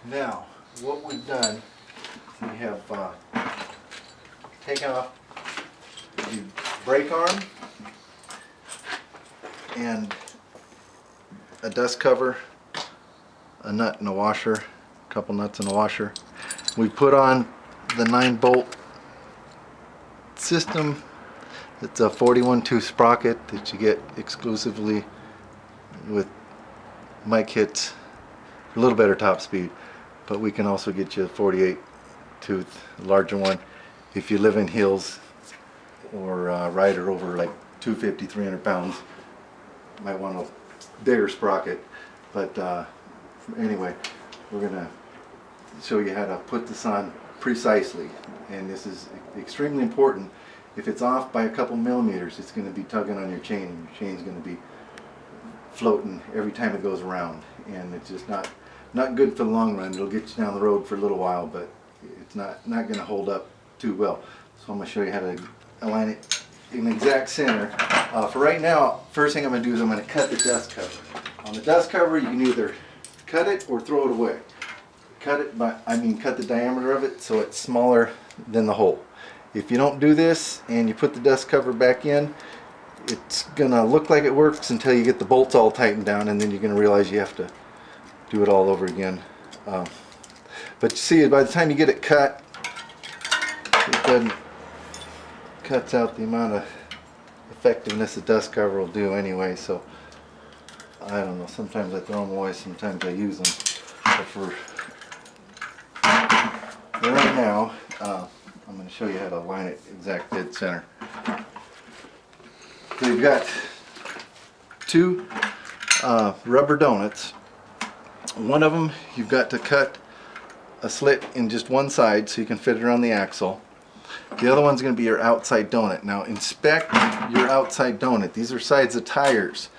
Now, what we've done, we have taken off the brake arm and a dust cover, a nut and a washer, a couple nuts and a washer. We put on the 9-bolt system. It's a 41-tooth sprocket that you get exclusively with my kits for a little better top speed, but we can also get you a 48-tooth, larger one if you live in hills or ride her over like 250, 300 pounds. You might want a bigger sprocket, but anyway, we're gonna show you how to put this on precisely, and this is extremely important. If it's off by a couple millimeters, it's going to be tugging on your chain, and your chain's going to be floating every time it goes around, and it's just not good for the long run. It'll get you down the road for a little while, but it's not going to hold up too well. So I'm going to show you how to align it in the exact center. For right now, first thing I'm going to do is I'm going to cut the dust cover. On the dust cover, you can either cut it or throw it away. Cut it by, cut the diameter of it so it's smaller than the hole. If you don't do this and you put the dust cover back in, it's gonna look like it works until you get the bolts all tightened down, and then you're gonna realize you have to do it all over again. But you see, by the time you get it cut, it cuts out the amount of effectiveness the dust cover will do anyway. So I don't know, sometimes I throw them away, sometimes I use them. But for right now, I'm going to show you how to line it exact dead center. So you've got two rubber donuts. One of them you've got to cut a slit in just one side so you can fit it around the axle. The other one's going to be your outside donut. Now inspect your outside donut. These are sides of tires.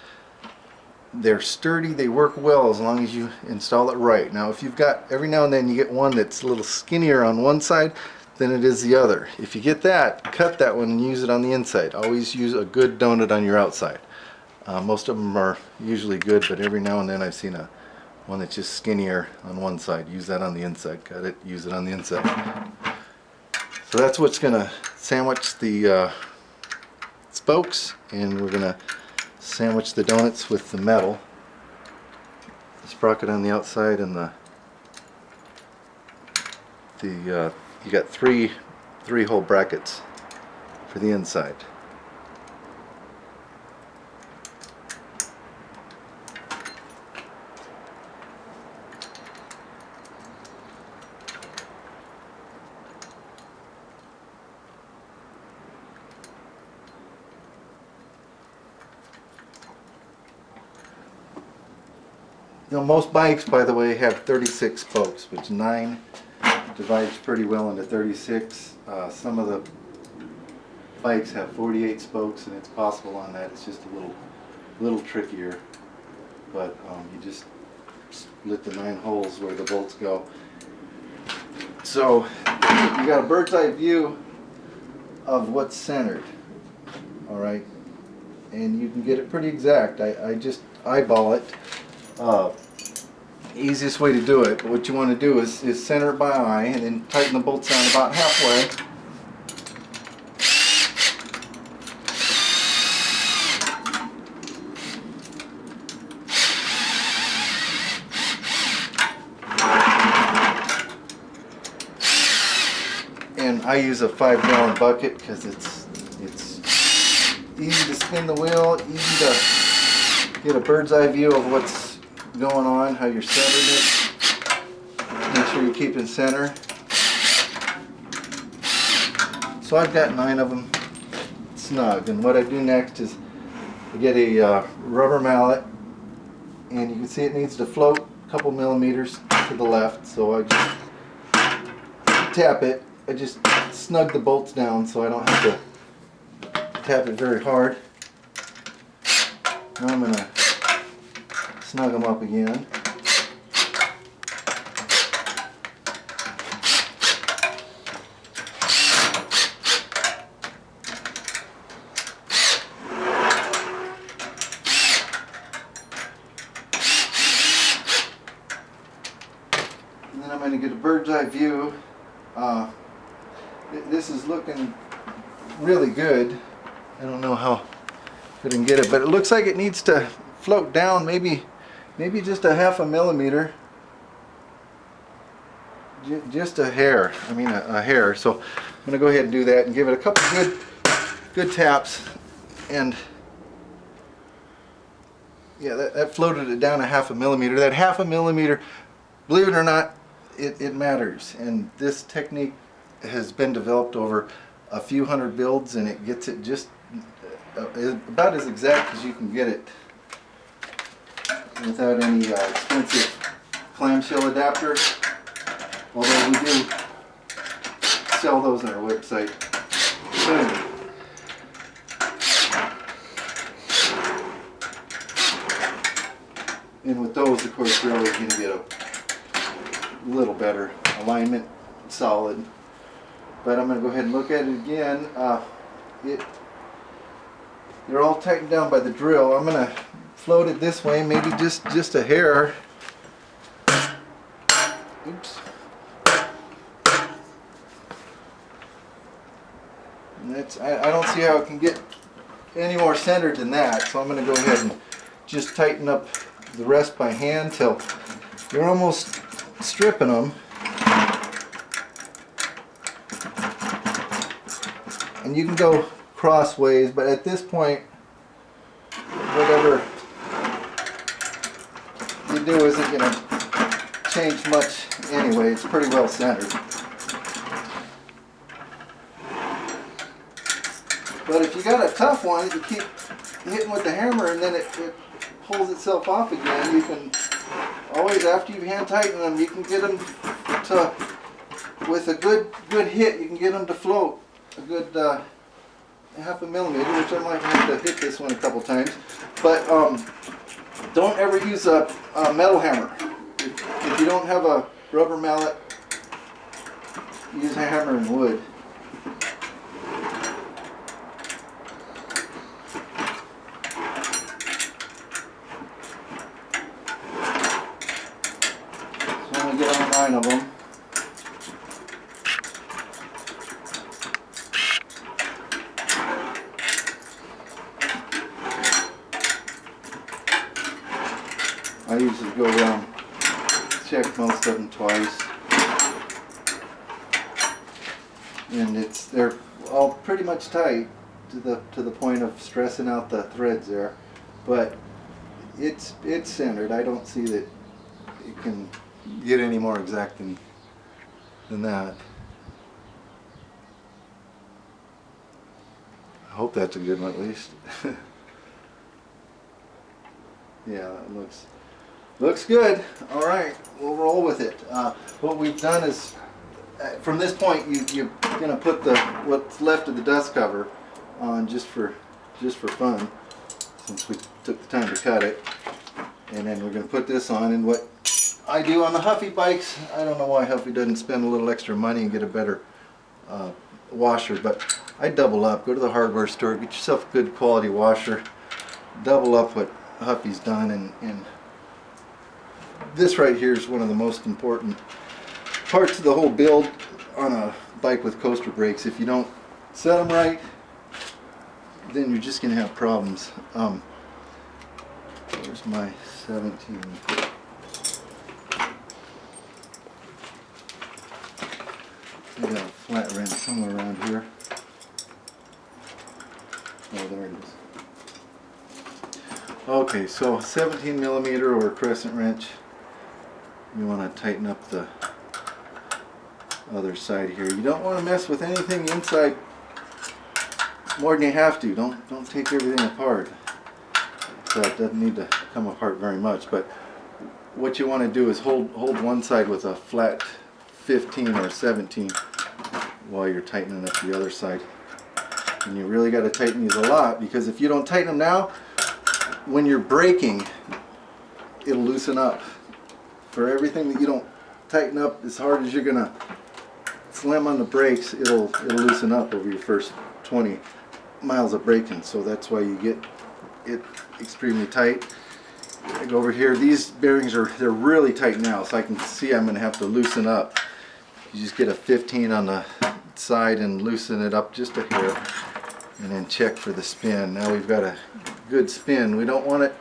They're sturdy, they work well as long as you install it right. Now if you've got, every now and then you get one that's a little skinnier on one side than it is the other. If you get that, cut that one and use it on the inside. Always use a good donut on your outside. Most of them are usually good, but every now and then I've seen one that's just skinnier on one side. Use that on the inside. Cut it, use it on the inside. So that's what's going to sandwich the spokes, and we're going to sandwich the donuts with the metal. The sprocket on the outside, and you got three hole brackets for the inside. You know, most bikes, by the way, have 36 spokes, which 9 divides pretty well into 36. Some of the bikes have 48 spokes, and it's possible on that. It's just a little trickier. But you just split the 9 holes where the bolts go. So you got a bird's eye view of what's centered. All right, and you can get it pretty exact. I just eyeball it. Easiest way to do it, but what you want to do is center it by eye and then tighten the bolts down about halfway. And I use a 5-gallon bucket because it's easy to spin the wheel, easy to get a bird's eye view of what's going on, how you're centering it. Make sure you keep in center. So I've got 9 of them snug, and what I do next is I get a rubber mallet, and you can see it needs to float a couple millimeters to the left, so I just tap it. I just snug the bolts down so I don't have to tap it very hard. Now I'm going to snug them up again. and I'm going to get a bird's eye view. This is looking really good. I don't know how good I can get it, but it looks like it needs to float down maybe just a half a millimeter. Just a hair. I mean a hair. So I'm going to go ahead and do that and give it a couple good taps. And yeah, that floated it down a half a millimeter. That half a millimeter, believe it or not, it matters. And this technique has been developed over a few hundred builds, and it gets it just about as exact as you can get it without any expensive clamshell adapter. Although we do sell those on our website soon. And with those, of course, you're always going to get a little better alignment, solid. But I'm going to go ahead and look at it again. They're all tightened down by the drill. I'm going to float it this way, maybe just a hair. Oops. And I don't see how it can get any more centered than that, so I'm going to go ahead and just tighten up the rest by hand till you're almost stripping them. And you can go crossways, but at this point, whatever you do isn't going to change much anyway. It's pretty well centered. But if you got a tough one that you keep hitting with the hammer and then it pulls itself off again, you can always, after you've hand tightened them, you can get them to, with a good hit, you can get them to float a good half a millimeter, which I might have to hit this one a couple times. But don't ever use a metal hammer. If you don't have a rubber mallet, use a hammer in wood. So I'm going to get all 9 of them. I usually go around, check most of them twice, and they're all pretty much tight to the point of stressing out the threads there, but it's centered. I don't see that it can get any more exact than that. I hope that's a good one at least. Yeah, that looks good. All right, we'll roll with it. What we've done is, from this point, you're going to put what's left of the dust cover on just for fun, since we took the time to cut it. And then we're going to put this on. And what I do on the Huffy bikes, I don't know why Huffy doesn't spend a little extra money and get a better washer, but I double up. Go to the hardware store, get yourself a good quality washer, double up what Huffy's done, and this right here is one of the most important parts of the whole build on a bike with coaster brakes. If you don't set them right, then you're just going to have problems. Where's my 17? I got a flat wrench somewhere around here. Oh, there it is. Okay, so 17 millimeter or crescent wrench. You want to tighten up the other side here. You don't want to mess with anything inside more than you have to. Don't take everything apart. So it doesn't need to come apart very much. But what you want to do is hold one side with a flat 15 or 17 while you're tightening up the other side. And you really got to tighten these a lot, because if you don't tighten them now, when you're braking, it'll loosen up. For everything that you don't tighten up as hard as you're gonna slam on the brakes, it'll loosen up over your first 20 miles of braking. So that's why you get it extremely tight. I go over here. These bearings they're really tight now, so I can see I'm going to have to loosen up. You just get a 15 on the side and loosen it up just a hair, and then check for the spin. Now we've got a good spin. We don't want it.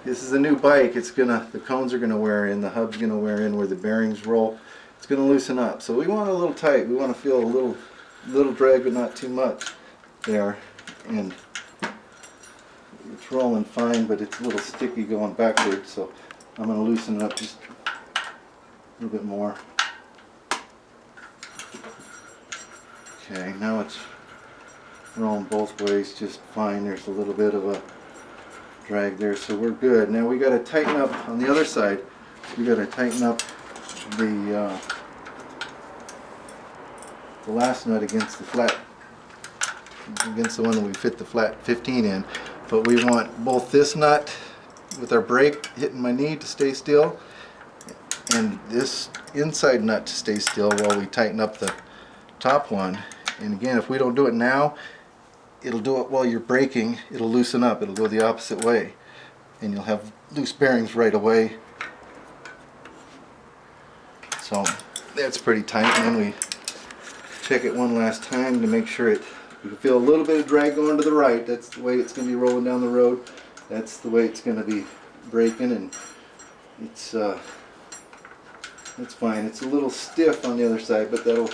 This is a new bike. The cones are gonna wear in, the hub's gonna wear in where the bearings roll. It's gonna loosen up. So we want it a little tight. We want to feel a little drag, but not too much there. And it's rolling fine, but it's a little sticky going backwards. So I'm gonna loosen it up just a little bit more. Okay, now it's rolling both ways just fine. There's a little bit of a drag there, so we're good. Now we got to tighten up on the other side. We got to tighten up the last nut against the flat, against the one that we fit the flat 15 in. But we want both this nut with our brake hitting my knee to stay still, and this inside nut to stay still while we tighten up the top one. And again, if we don't do it now, it'll do it while you're braking. It'll loosen up. It'll go the opposite way, and you'll have loose bearings right away. So that's pretty tight. And then we check it one last time to make sure we can feel a little bit of drag going to the right. That's the way it's going to be rolling down the road. That's the way it's going to be braking, and it's fine. It's a little stiff on the other side, but it'll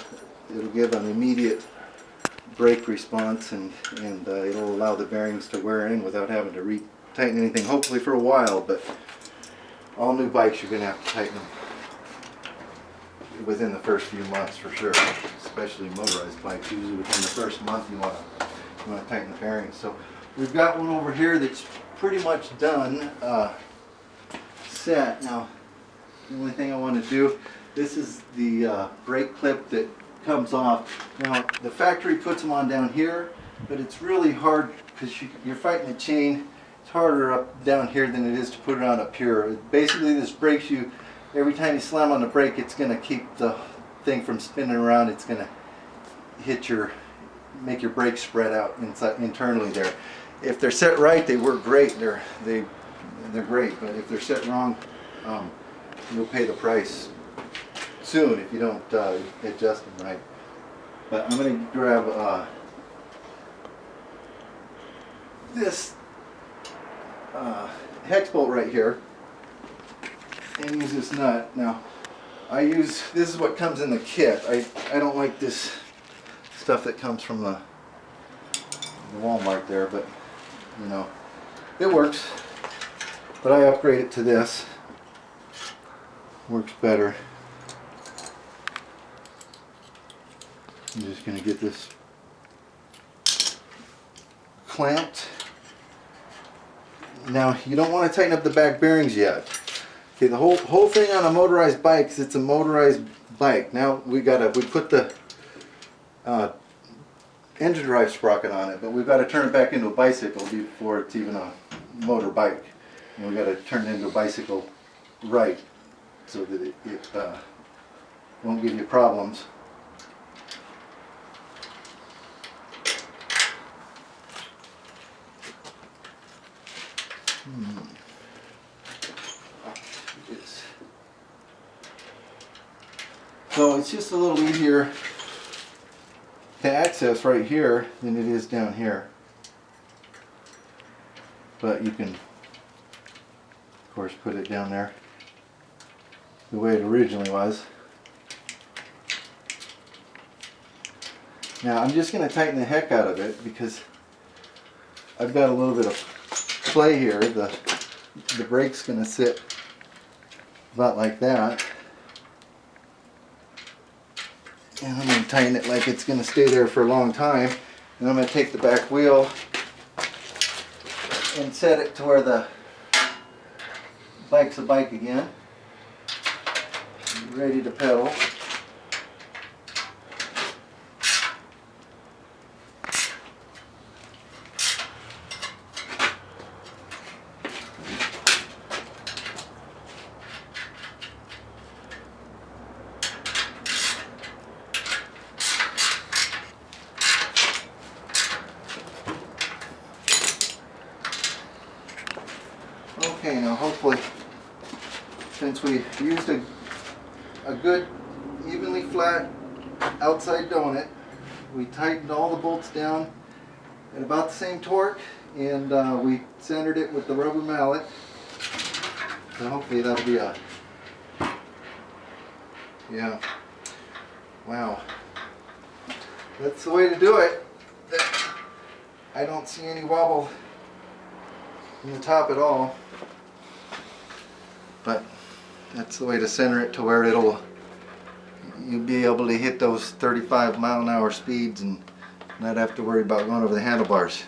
give an immediate brake response, and it'll allow the bearings to wear in without having to re-tighten anything, hopefully for a while. But all new bikes, you're going to have to tighten them within the first few months for sure, especially motorized bikes. Usually within the first month you want to tighten the bearings. So we've got one over here that's pretty much done, set. Now the only thing I want to do, this is the brake clip that comes off. Now the factory puts them on down here, but it's really hard because you're fighting a chain. It's harder up down here than it is to put it on up here. Basically this brakes you. Every time you slam on the brake, it's going to keep the thing from spinning around. It's going to make your brakes spread out internally there. If they're set right, they work great. They're great. But if they're set wrong, you'll pay the price soon if you don't adjust them right. But I'm going to grab this hex bolt right here and use this nut. Now this is what comes in the kit. I don't like this stuff that comes from the Walmart there, but you know, it works. But I upgrade it to this. Works better. I'm just going to get this clamped. Now you don't want to tighten up the back bearings yet. Okay, the whole thing on a motorized bike is it's a motorized bike. Now we put the engine drive sprocket on it, but we've got to turn it back into a bicycle before it's even a motor bike. And we've got to turn it into a bicycle right so that it won't give you problems. So it's just a little easier to access right here than it is down here. But you can, of course, put it down there the way it originally was. Now I'm just going to tighten the heck out of it because I've got a little bit of play here. The brake's going to sit about like that. And I'm going to tighten it like it's going to stay there for a long time. And I'm going to take the back wheel and set it to where the bike's a bike again. Ready to pedal. Okay, now hopefully, since we used a good evenly flat outside donut, we tightened all the bolts down at about the same torque, and we centered it with the rubber mallet. So hopefully that'll be a, yeah, wow. That's the way to do it. I don't see any wobble in the top at all, but that's the way to center it to where you'll be able to hit those 35-mile-an-hour speeds and not have to worry about going over the handlebars.